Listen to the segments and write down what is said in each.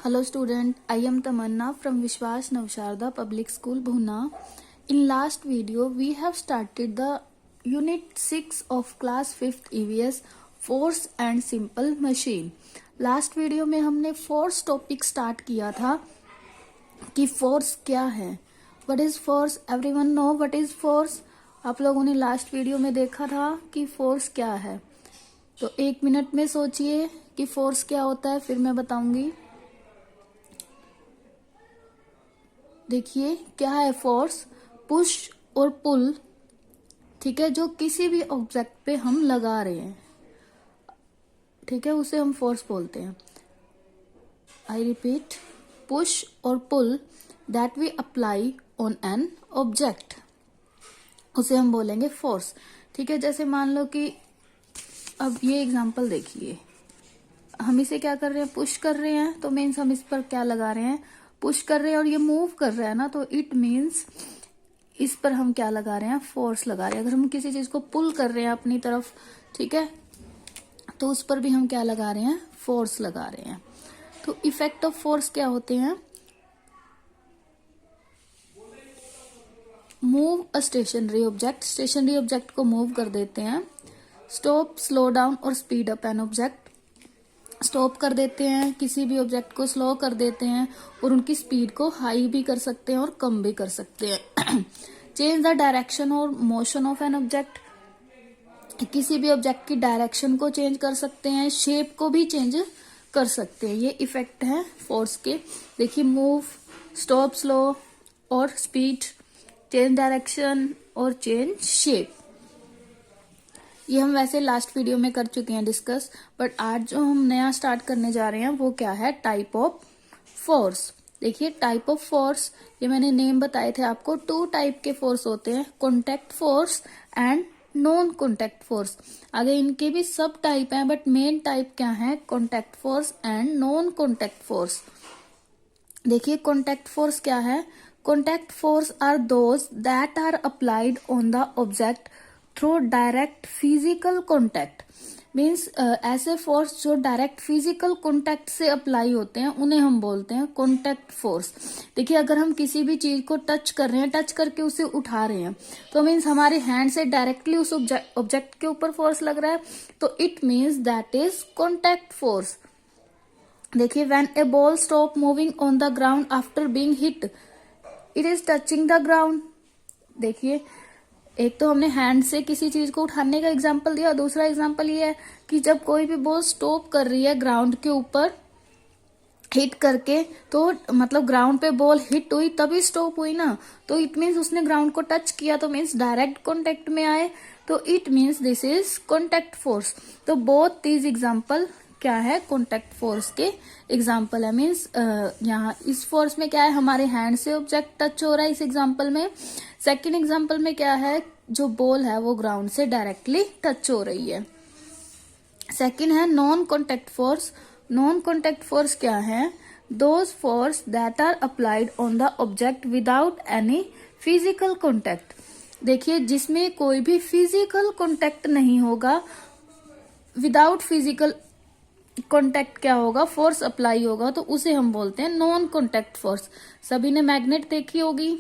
Hello student, I am Tamanna from Vishwas Navsharda Public School, Bhuna. In last video, we have started the Unit 6 of Class 5th EVS Force and Simple Machine. Last video में हमने force topic start किया था कि force क्या है. What is force? Everyone know what is force? आप लोगों ने last video में देखा था कि force क्या है. तो 1 मिनट में सोचिए कि force क्या होता है, फिर मैं बताऊंगी. देखिए क्या है फोर्स. पुश और पुल, ठीक है, जो किसी भी ऑब्जेक्ट पे हम लगा रहे हैं, ठीक है, उसे हम फोर्स बोलते हैं. आई रिपीट, पुश और pull that we apply on an object, उसे हम बोलेंगे फोर्स. ठीक है, जैसे मान लो कि अब ये एग्जांपल देखिए, हम इसे क्या कर रहे हैं, पुश कर रहे हैं, तो मीन्स हम इस पर क्या लगा रहे हैं, पुश कर रहे हैं, और ये मूव कर रहा है ना, तो इट मीन्स इस पर हम क्या लगा रहे हैं, फोर्स लगा रहे हैं. अगर हम किसी चीज को पुल कर रहे हैं अपनी तरफ, ठीक है, तो उस पर भी हम क्या लगा रहे हैं, फोर्स लगा रहे हैं. तो इफेक्ट ऑफ फोर्स क्या होते हैं. Move a stationary object, stationary object को मूव कर देते हैं. स्टॉप, स्लो डाउन और speed up an object, stop कर देते हैं, किसी भी ऑब्जेक्ट को स्लो कर देते हैं, और उनकी स्पीड को हाई भी कर सकते हैं और कम भी कर सकते हैं. चेंज द डायरेक्शन और मोशन ऑफ एन ऑब्जेक्ट, किसी भी ऑब्जेक्ट की डायरेक्शन को चेंज कर सकते हैं, शेप को भी चेंज कर सकते हैं. ये इफेक्ट है फोर्स के. देखिए, मूव, स्टॉप, स्लो और स्पीड, चेंज डायरेक्शन और चेंज शेप. ये हम वैसे लास्ट वीडियो में कर चुके हैं डिस्कस, बट आज जो हम नया स्टार्ट करने जा रहे हैं वो क्या है, टाइप ऑफ फोर्स. देखिए, टाइप ऑफ फोर्स, ये मैंने नेम बताए थे आपको. 2 टाइप के फोर्स होते हैं, contact force and non contact force. आगे इनके भी सब टाइप हैं, बट मेन टाइप क्या है, contact force and non contact force. देखिए, कॉन्टैक्ट फोर्स क्या है. Contact force are those that are applied on the object through direct physical contact. Means ऐसे फोर्स जो डायरेक्ट फिजिकल कॉन्टैक्ट से apply होते हैं, उन्हें हम बोलते हैं कॉन्टैक्ट फोर्स. देखिए, अगर हम किसी भी चीज को टच कर रहे हैं, टच करके उसे उठा रहे हैं, तो मीन्स हमारे हैंड से डायरेक्टली उस ऑब्जेक्ट के ऊपर फोर्स लग रहा है, तो it means that is contact force. देखिए, when a ball stop moving on the ground after being hit, it is touching the ground. देखिए, एक तो हमने हैंड से किसी चीज को उठाने का एग्जांपल दिया, और दूसरा एग्जांपल ये है कि जब कोई भी बॉल स्टॉप कर रही है ग्राउंड के ऊपर हिट करके, तो मतलब ग्राउंड पे बॉल हिट हुई तभी स्टॉप हुई ना, तो इट मीन्स उसने ग्राउंड को टच किया, तो मीन्स डायरेक्ट कॉन्टेक्ट में आए, तो it means this is contact force. तो बोथ दीज एग्जाम्पल क्या है, कॉन्टेक्ट फोर्स के एग्जाम्पल है. मीन्स यहाँ इस फोर्स में क्या है, हमारे हैंड से ऑब्जेक्ट टच हो रहा है इस एग्जाम्पल में. सेकेंड एग्जाम्पल में क्या है, जो बॉल है वो ग्राउंड से डायरेक्टली टच हो रही है. सेकेंड है non contact force. Non contact force क्या है, those force that are applied on the object without any physical contact. देखिए, जिसमें कोई भी फिजिकल कॉन्टेक्ट नहीं होगा, विदाउट फिजिकल कॉन्टेक्ट क्या होगा, फोर्स अप्लाई होगा, तो उसे हम बोलते हैं नॉन कॉन्टेक्ट फोर्स. सभी ने मैग्नेट देखी होगी,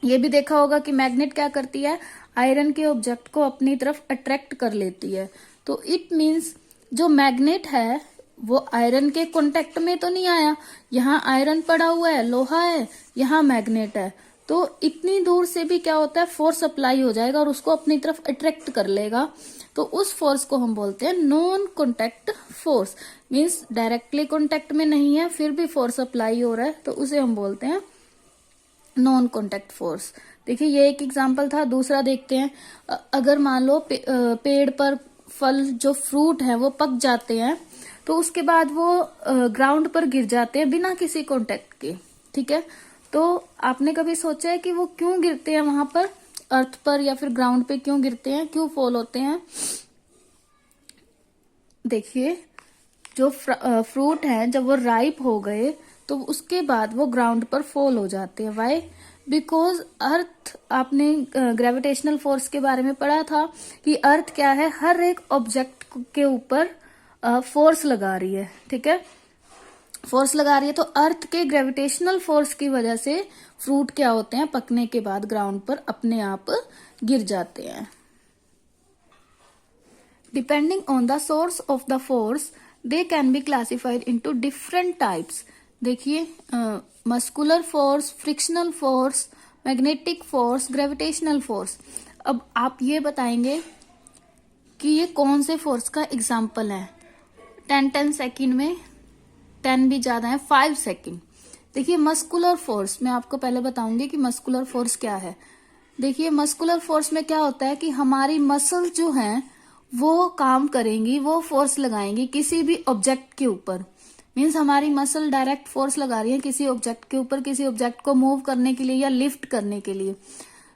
ये भी देखा होगा कि मैग्नेट क्या करती है, आयरन के ऑब्जेक्ट को अपनी तरफ अट्रैक्ट कर लेती है. तो इट मीन्स जो मैग्नेट है वो आयरन के कांटेक्ट में तो नहीं आया, यहाँ आयरन पड़ा हुआ है, लोहा है, यहाँ मैग्नेट है, तो इतनी दूर से भी क्या होता है, फोर्स अप्लाई हो जाएगा और उसको अपनी तरफ अट्रैक्ट कर लेगा. तो उस फोर्स को हम बोलते हैं non contact force. Means directly contact में नहीं है, फिर भी फोर्स अप्लाई हो रहा है, तो उसे हम बोलते हैं नॉन कॉन्टेक्ट फोर्स. देखिए, ये एक एग्जांपल था. दूसरा देखते हैं. अगर मान लो पेड़ पर फल, जो फ्रूट है वो पक जाते हैं, तो उसके बाद वो ग्राउंड पर गिर जाते हैं बिना किसी कॉन्टेक्ट के. ठीक है, तो आपने कभी सोचा है कि वो क्यों गिरते हैं वहां पर, अर्थ पर या फिर ग्राउंड पे क्यों गिरते हैं, क्यों फॉल होते हैं. देखिए, जो फ्रूट है जब वो राइप हो गए, तो उसके बाद वो ग्राउंड पर फॉल हो जाते हैं. वाई, बिकॉज अर्थ, आपने ग्रेविटेशनल फोर्स के बारे में पढ़ा था कि अर्थ क्या है, हर एक ऑब्जेक्ट के ऊपर फोर्स लगा रही है. ठीक है, फोर्स लगा रही है, तो अर्थ के ग्रेविटेशनल फोर्स की वजह से फ्रूट क्या होते हैं, पकने के बाद ग्राउंड पर अपने आप गिर जाते हैं। Depending on the source of the force they can be classified into different types. देखिए, muscular force, frictional force, magnetic force, gravitational force. अब आप ये बताएंगे कि ये कौन से फोर्स का एग्जाम्पल है। 10 सेकंड में, 10 भी ज्यादा है, 5 सेकंड। देखिए, मस्कुलर फोर्स मैं आपको पहले बताऊंगी कि मस्कुलर फोर्स क्या है। देखिए, मस्कुलर फोर्स में क्या होता है कि हमारी मसल्स जो हैं वो काम करेंगी, वो फोर्स लगाएंगी किसी भी ऑब्जेक्ट के ऊपर। मीन्स हमारी मसल डायरेक्ट फोर्स लगा रही है किसी ऑब्जेक्ट के ऊपर, किसी ऑब्जेक्ट को मूव करने के लिए या लिफ्ट करने के लिए।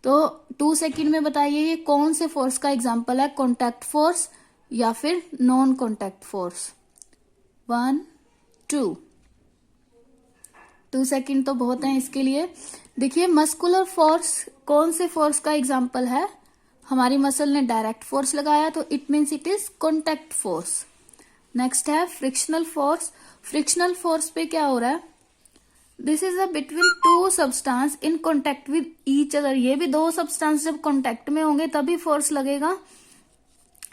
तो 2 सेकंड में बताइए ये कौन से फोर्स का एग्जाम्पल है, कॉन्टैक्ट फोर्स या फिर नॉन कॉन्टैक्ट फोर्स। 1 2 सेकंड तो बहुत है इसके लिए। देखिए, मस्कुलर फोर्स कौन से फोर्स का एग्जाम्पल है, हमारी मसल ने डायरेक्ट फोर्स लगाया तो it means it is contact force. Next है फ्रिक्शनल फोर्स। फ्रिक्शनल फोर्स पे क्या हो रहा है, this is a between two substance in contact with each other. ये भी दो सब्सटेंस जब कॉन्टेक्ट में होंगे तभी फोर्स लगेगा।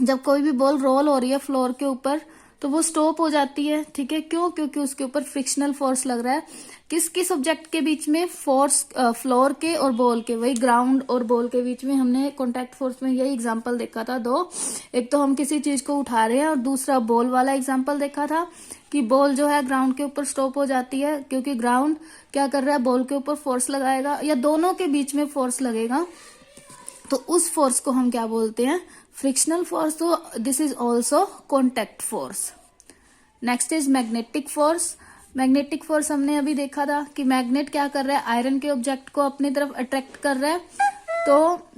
जब कोई भी बॉल रोल हो रही है फ्लोर के ऊपर तो वो स्टॉप हो जाती है, ठीक है, क्यों, क्योंकि उसके ऊपर फ्रिक्शनल फोर्स लग रहा है। किस किस ऑब्जेक्ट के बीच में, फोर्स फ्लोर के और बॉल के, वही ग्राउंड और बॉल के बीच में। हमने कॉन्टैक्ट फोर्स में यही एग्जांपल देखा था दो, एक तो हम किसी चीज को उठा रहे हैं और दूसरा बॉल वाला एग्जांपल देखा था कि बॉल जो है ग्राउंड के ऊपर स्टॉप हो जाती है क्योंकि ग्राउंड क्या कर रहा है, बॉल के ऊपर फोर्स लगाएगा या दोनों के बीच में फोर्स लगेगा, तो उस फोर्स को हम क्या बोलते हैं, फ्रिक्शनल फोर्स। तो this is also contact force. Next is magnetic force. Magnetic force हमने अभी देखा था कि मैग्नेट क्या कर रहा है, आयरन के ऑब्जेक्ट को अपनी तरफ अट्रैक्ट कर रहा है, तो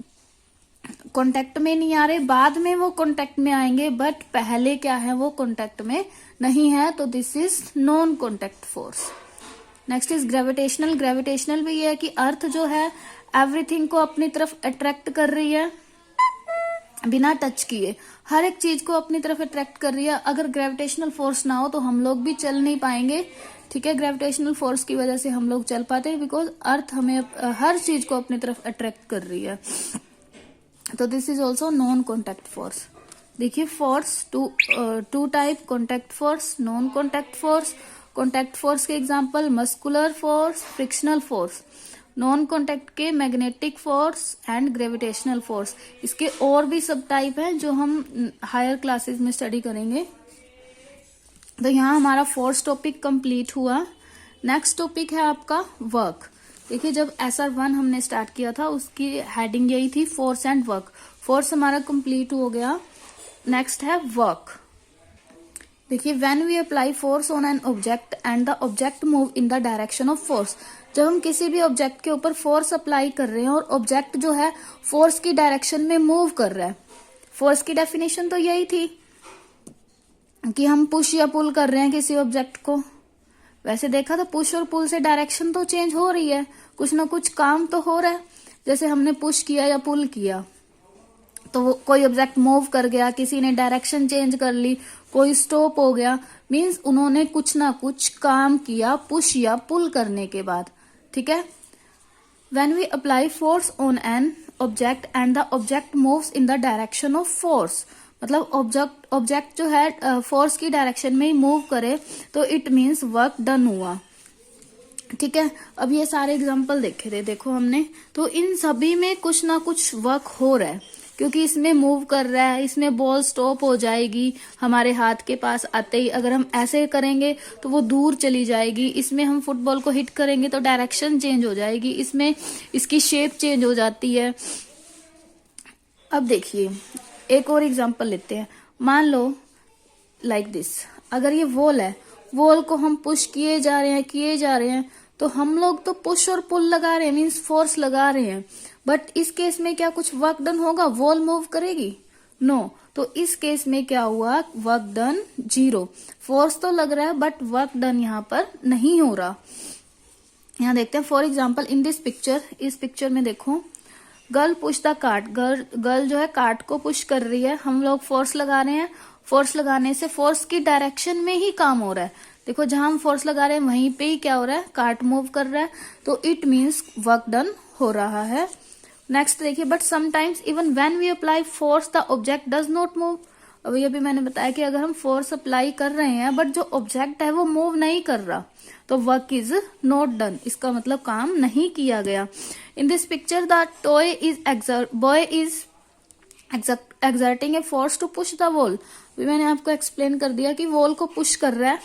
कॉन्टेक्ट में नहीं आ रहे, बाद में वो कॉन्टेक्ट में आएंगे, बट पहले क्या है, वो कॉन्टेक्ट में नहीं है, तो this is non contact force. Next is gravitational. Gravitational भी ये है कि अर्थ जो है एवरीथिंग को अपनी तरफ अट्रैक्ट कर रही है बिना टच किए, हर एक चीज को अपनी तरफ अट्रैक्ट कर रही है। अगर ग्रेविटेशनल फोर्स ना हो तो हम लोग भी चल नहीं पाएंगे, ठीक है। ग्रेविटेशनल फोर्स की वजह से हम लोग चल पाते हैं बिकॉज अर्थ हमें हर चीज को अपनी तरफ अट्रैक्ट कर रही है, तो this is also non contact force. देखिए, force two type, contact force, non contact force. Contact force के example muscular force, frictional force. Non contact के magnetic force and gravitational force. इसके और भी सब टाइप हैं जो हम हायर क्लासेस में स्टडी करेंगे। तो यहाँ हमारा फोर्स टॉपिक कंप्लीट हुआ। नेक्स्ट टॉपिक है आपका वर्क। देखिए, जब SR1 हमने स्टार्ट किया था उसकी हेडिंग यही थी, फोर्स एंड वर्क। फोर्स हमारा कंप्लीट हो गया। नेक्स्ट है वर्क। देखिए, when we apply force on an object and the object move in the direction of force. जब हम किसी भी ऑब्जेक्ट के ऊपर फोर्स अप्लाई कर रहे हैं और ऑब्जेक्ट जो है फोर्स की डायरेक्शन में मूव कर रहा है, फोर्स की डेफिनेशन तो यही थी कि हम पुश या पुल कर रहे हैं किसी ऑब्जेक्ट को। वैसे देखा तो पुश और पुल से डायरेक्शन तो चेंज हो रही है, कुछ ना कुछ काम तो हो रहा है। जैसे हमने पुश किया या पुल किया तो वो कोई ऑब्जेक्ट मूव कर गया, किसी ने डायरेक्शन चेंज कर ली, कोई स्टॉप हो गया, मींस उन्होंने कुछ ना कुछ काम किया पुश या पुल करने के बाद, ठीक है। When we apply force on an object and the object moves in the direction of force, मतलब ऑब्जेक्ट जो है फोर्स की डायरेक्शन में ही मूव करे तो इट मीन्स वर्क डन हुआ, ठीक है। अब ये सारे एग्जांपल देखे थे, देखो हमने, तो इन सभी में कुछ ना कुछ वर्क हो रहा है क्योंकि इसमें मूव कर रहा है, इसमें बॉल स्टॉप हो जाएगी हमारे हाथ के पास आते ही, अगर हम ऐसे करेंगे तो वो दूर चली जाएगी, इसमें हम फुटबॉल को हिट करेंगे तो डायरेक्शन चेंज हो जाएगी, इसमें इसकी शेप चेंज हो जाती है। अब देखिए, एक और एग्जांपल लेते हैं। मान लो लाइक दिस, अगर ये वॉल है, वॉल को हम पुश किए जा रहे हैं तो हम लोग तो पुश और पुल लगा रहे हैं, मीन्स फोर्स लगा रहे हैं, बट इस केस में क्या कुछ वर्क डन होगा, वॉल मूव करेगी? नो। तो इस केस में क्या हुआ, वर्क डन 0। फोर्स तो लग रहा है बट वर्क डन यहाँ पर नहीं हो रहा। यहाँ देखते हैं, for example in this picture, इस पिक्चर में देखो, girl push the cart, girl जो है कार्ट को पुश कर रही है, हम लोग फोर्स लगा रहे हैं, फोर्स लगाने से फोर्स की डायरेक्शन में ही काम हो रहा है, देखो जहां हम फोर्स लगा रहे हैं वहीं पे ही क्या हो रहा है, कार्ट मूव कर रहा है, तो इट मीन्स वर्क डन हो रहा है। नेक्स्ट देखिए, but sometimes even when we apply force the object does not move. अभी अभी मैंने बताया कि अगर हम फोर्स अप्लाई कर रहे हैं बट जो ऑब्जेक्ट है वो मूव नहीं कर रहा, तो वर्क इज नॉट डन, इसका मतलब काम नहीं किया गया। In this picture the boy is exerting a force to push the wall। भी मैंने आपको एक्सप्लेन कर दिया कि वॉल को पुश कर रहा है,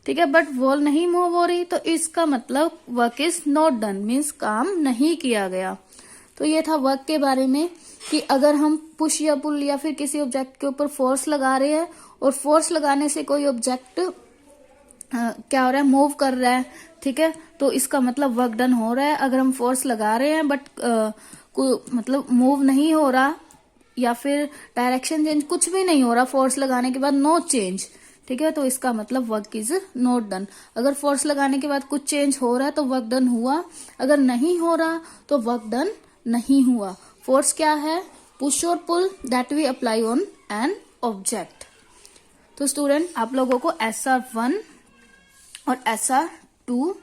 ठीक है, बट वॉल नहीं मूव हो रही, तो इसका मतलब work is not done, means काम नहीं किया गया। तो ये था वर्क के बारे में कि अगर हम पुश या पुल या फिर किसी ऑब्जेक्ट के ऊपर फोर्स लगा रहे हैं और फोर्स लगाने से कोई ऑब्जेक्ट क्या हो रहा है, मूव कर रहा है, ठीक है, तो इसका मतलब वर्क डन हो रहा है। अगर हम फोर्स लगा रहे हैं बट मतलब मूव नहीं हो रहा या फिर डायरेक्शन चेंज कुछ भी नहीं हो रहा फोर्स लगाने के बाद, नो चेंज, ठीक है, तो इसका मतलब वर्क इज नॉट डन। अगर फोर्स लगाने के बाद कुछ चेंज हो रहा है तो वर्क डन हुआ, अगर नहीं हो रहा तो वर्क डन नहीं हुआ। फोर्स क्या है, पुश और pull that we apply on an object. तो स्टूडेंट आप लोगों को SR1 और SR2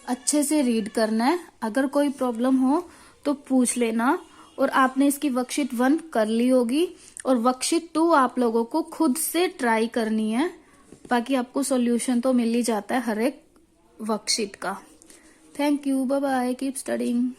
अच्छे से रीड करना है, अगर कोई प्रॉब्लम हो तो पूछ लेना। और आपने इसकी वर्कशीट 1 कर ली होगी और वर्कशीट 2 आप लोगों को खुद से ट्राई करनी है, बाकी आपको सॉल्यूशन तो मिल ही जाता है हर एक वर्कशीट का। Thank you, bye bye, keep studying.